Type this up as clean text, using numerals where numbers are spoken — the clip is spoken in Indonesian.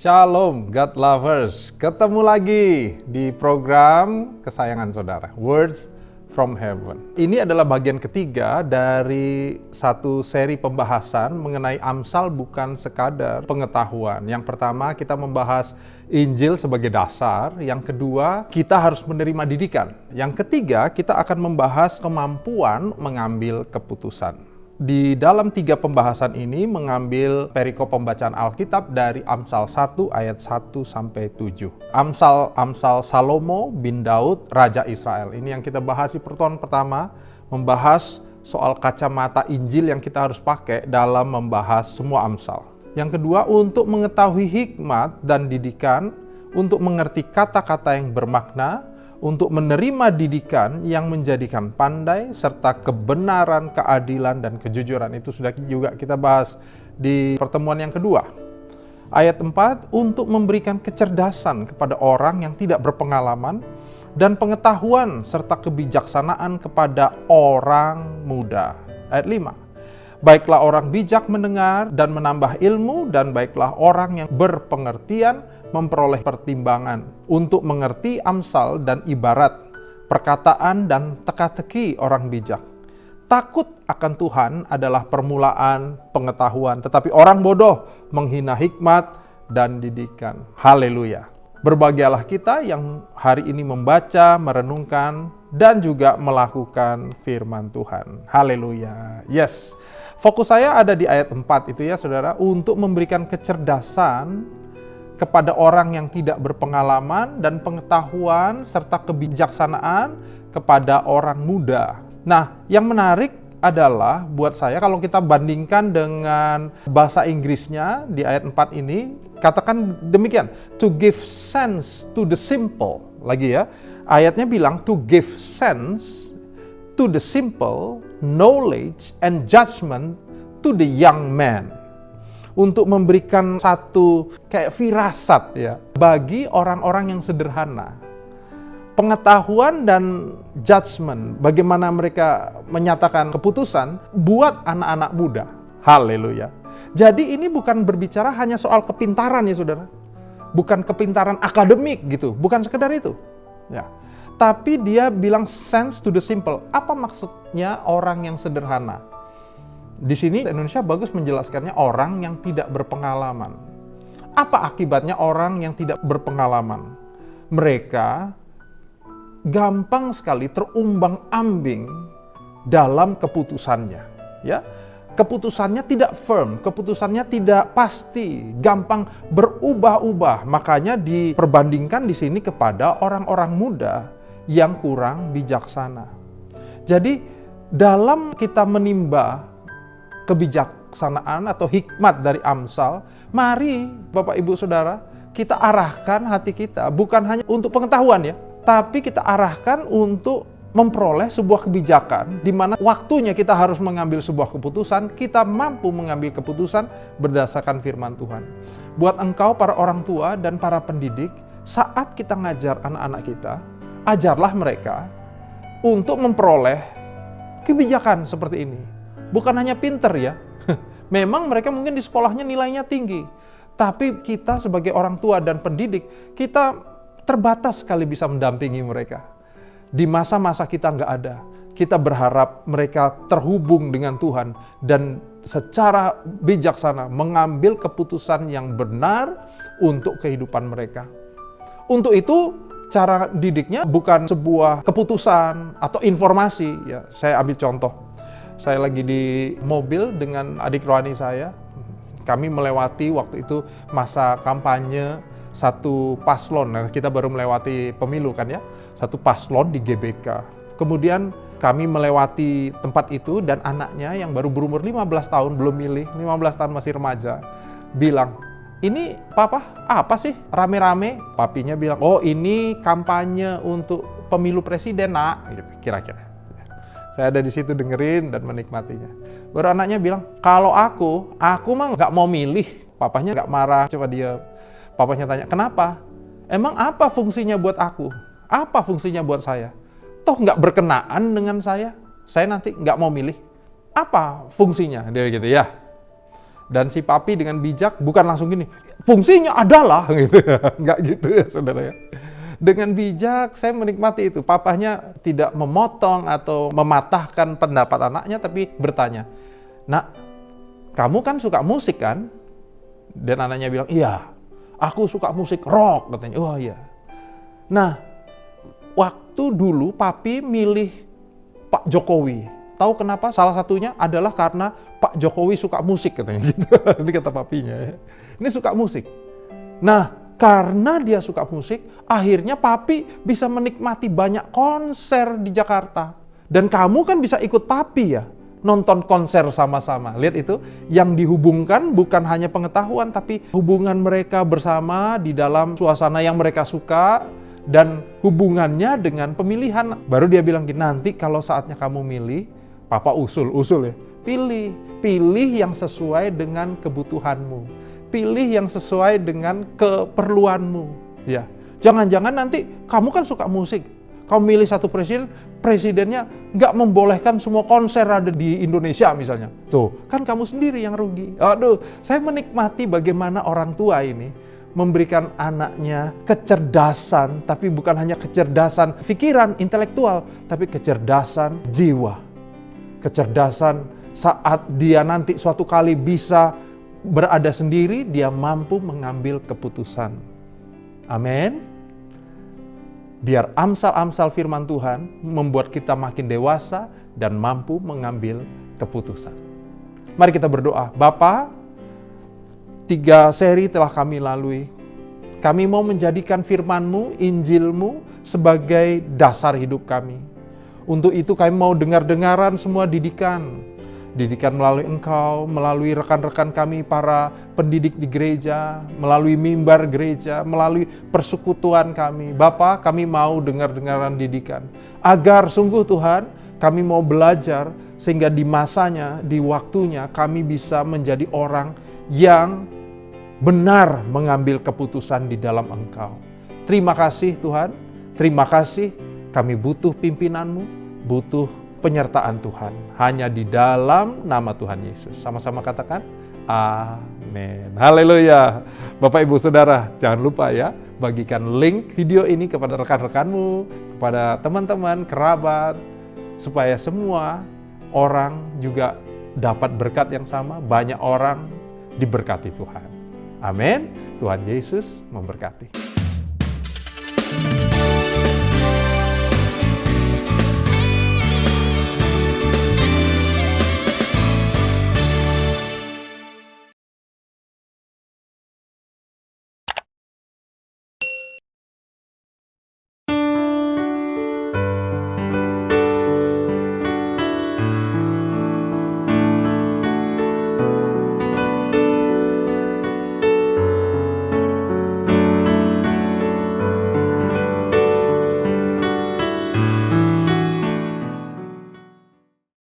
Shalom God Lovers, ketemu lagi di program kesayangan saudara, Words from Heaven. Ini adalah bagian ketiga dari satu seri pembahasan mengenai Amsal bukan sekadar pengetahuan. Yang pertama kita membahas Injil sebagai dasar, yang kedua kita harus menerima didikan. Yang ketiga kita akan membahas kemampuan mengambil keputusan. Di dalam tiga pembahasan ini mengambil perikop pembacaan Alkitab dari Amsal 1 ayat 1 sampai 7. Amsal Salomo bin Daud, Raja Israel. Ini yang kita bahas di pertemuan pertama, membahas soal kacamata Injil yang kita harus pakai dalam membahas semua Amsal. Yang kedua, untuk mengetahui hikmat dan didikan, untuk mengerti kata-kata yang bermakna, untuk menerima didikan yang menjadikan pandai, serta kebenaran, keadilan, dan kejujuran. Itu sudah juga kita bahas di pertemuan yang kedua. Ayat 4, untuk memberikan kecerdasan kepada orang yang tidak berpengalaman, dan pengetahuan serta kebijaksanaan kepada orang muda. Ayat 5, baiklah orang bijak mendengar dan menambah ilmu, dan baiklah orang yang berpengertian memperoleh pertimbangan untuk mengerti amsal dan ibarat, perkataan dan teka-teki orang bijak. Takut akan Tuhan adalah permulaan pengetahuan, tetapi orang bodoh menghina hikmat dan didikan. Haleluya. Berbahagialah kita yang hari ini membaca, merenungkan, dan juga melakukan firman Tuhan. Haleluya. Yes. Fokus saya ada di ayat 4 itu ya saudara, untuk memberikan kecerdasan kepada orang yang tidak berpengalaman dan pengetahuan serta kebijaksanaan kepada orang muda. Nah, yang menarik adalah buat saya kalau kita bandingkan dengan bahasa Inggrisnya di ayat 4 ini, katakan demikian, to give sense to the simple. Lagi ya, ayatnya bilang to give sense to the simple, knowledge and judgment to the young man. Untuk memberikan satu kayak firasat ya bagi orang-orang yang sederhana. Pengetahuan dan judgment, bagaimana mereka menyatakan keputusan buat anak-anak muda. Haleluya. Jadi ini bukan berbicara hanya soal kepintaran ya saudara. Bukan kepintaran akademik gitu, bukan sekedar itu. Ya. Tapi dia bilang sense to the simple. Apa maksudnya orang yang sederhana? Di sini Indonesia bagus menjelaskannya orang yang tidak berpengalaman. Apa akibatnya orang yang tidak berpengalaman? Mereka gampang sekali terumbang-ambing dalam keputusannya. Ya, keputusannya tidak firm, keputusannya tidak pasti, gampang berubah-ubah. Makanya diperbandingkan di sini kepada orang-orang muda yang kurang bijaksana. Jadi dalam kita menimba kebijaksanaan atau hikmat dari Amsal, mari Bapak Ibu Saudara, kita arahkan hati kita bukan hanya untuk pengetahuan ya, tapi kita arahkan untuk memperoleh sebuah kebijakan di mana waktunya kita harus mengambil sebuah keputusan, kita mampu mengambil keputusan berdasarkan firman Tuhan. Buat engkau para orang tua dan para pendidik, saat kita ngajar anak-anak kita, ajarlah mereka untuk memperoleh kebijakan seperti ini. Bukan hanya pinter ya, memang mereka mungkin di sekolahnya nilainya tinggi, tapi kita sebagai orang tua dan pendidik, kita terbatas sekali bisa mendampingi mereka. Di masa-masa kita nggak ada, kita berharap mereka terhubung dengan Tuhan dan secara bijaksana mengambil keputusan yang benar untuk kehidupan mereka. Untuk itu, cara didiknya bukan sebuah keputusan atau informasi. Ya, saya ambil contoh. Saya lagi di mobil dengan adik rohani saya. Kami melewati waktu itu masa kampanye satu paslon. Nah, kita baru melewati pemilu kan ya. Satu paslon di GBK. Kemudian kami melewati tempat itu dan anaknya yang baru berumur 15 tahun, belum milih, 15 tahun masih remaja, bilang, "Ini papa apa sih rame-rame?" Papinya bilang, "Oh ini kampanye untuk pemilu presiden nak." Kira-kira. Saya ada di situ dengerin dan menikmatinya. Baru anaknya bilang, "Kalau aku mah nggak mau milih." Papanya nggak marah, coba dia. Papanya tanya, "Kenapa? Emang apa fungsinya buat aku? Apa fungsinya buat saya? Toh nggak berkenaan dengan saya nanti nggak mau milih. Apa fungsinya?" Dia gitu ya. Dan si papi dengan bijak bukan langsung gini, fungsinya adalah gitu. Enggak gitu ya saudara ya. Dengan bijak saya menikmati itu. Papahnya tidak memotong atau mematahkan pendapat anaknya, tapi bertanya, "Nak, kamu kan suka musik kan?" Dan anaknya bilang, "Iya, aku suka musik rock," katanya. "Oh iya." Nah, waktu dulu papi milih Pak Jokowi. Tahu kenapa? Salah satunya adalah karena Pak Jokowi suka musik katanya gitu. Ini kata papinya ya. Ini suka musik. Nah, karena dia suka musik, akhirnya papi bisa menikmati banyak konser di Jakarta. Dan kamu kan bisa ikut papi ya, nonton konser sama-sama. Lihat itu, yang dihubungkan bukan hanya pengetahuan, tapi hubungan mereka bersama di dalam suasana yang mereka suka, dan hubungannya dengan pemilihan. Baru dia bilang gini, nanti kalau saatnya kamu milih, papa usul ya, pilih yang sesuai dengan kebutuhanmu. Pilih yang sesuai dengan keperluanmu. Ya, jangan-jangan nanti kamu kan suka musik, kamu milih satu presiden, presidennya nggak membolehkan semua konser ada di Indonesia misalnya. Tuh, kan kamu sendiri yang rugi. Aduh, saya menikmati bagaimana orang tua ini memberikan anaknya kecerdasan, tapi bukan hanya kecerdasan pikiran, intelektual, tapi kecerdasan jiwa. Kecerdasan saat dia nanti suatu kali bisa berada sendiri, dia mampu mengambil keputusan. Amin. Biar amsal-amsal firman Tuhan membuat kita makin dewasa dan mampu mengambil keputusan. Mari kita berdoa. Bapa, 3 seri telah kami lalui. Kami mau menjadikan firman-Mu, Injil-Mu sebagai dasar hidup kami. Untuk itu kami mau dengar-dengaran semua didikan melalui Engkau, melalui rekan-rekan kami para pendidik di gereja, melalui mimbar gereja, melalui persekutuan kami. Bapa, kami mau dengar-dengaran didikan. Agar sungguh Tuhan, kami mau belajar sehingga di masanya, di waktunya kami bisa menjadi orang yang benar mengambil keputusan di dalam Engkau. Terima kasih Tuhan, terima kasih kami butuh pimpinan-Mu, butuh penyertaan Tuhan. Hanya di dalam nama Tuhan Yesus. Sama-sama katakan, amin. Haleluya. Bapak, Ibu, Saudara, jangan lupa ya, bagikan link video ini kepada rekan-rekanmu, kepada teman-teman, kerabat, supaya semua orang juga dapat berkat yang sama, banyak orang diberkati Tuhan. Amin. Tuhan Yesus memberkati.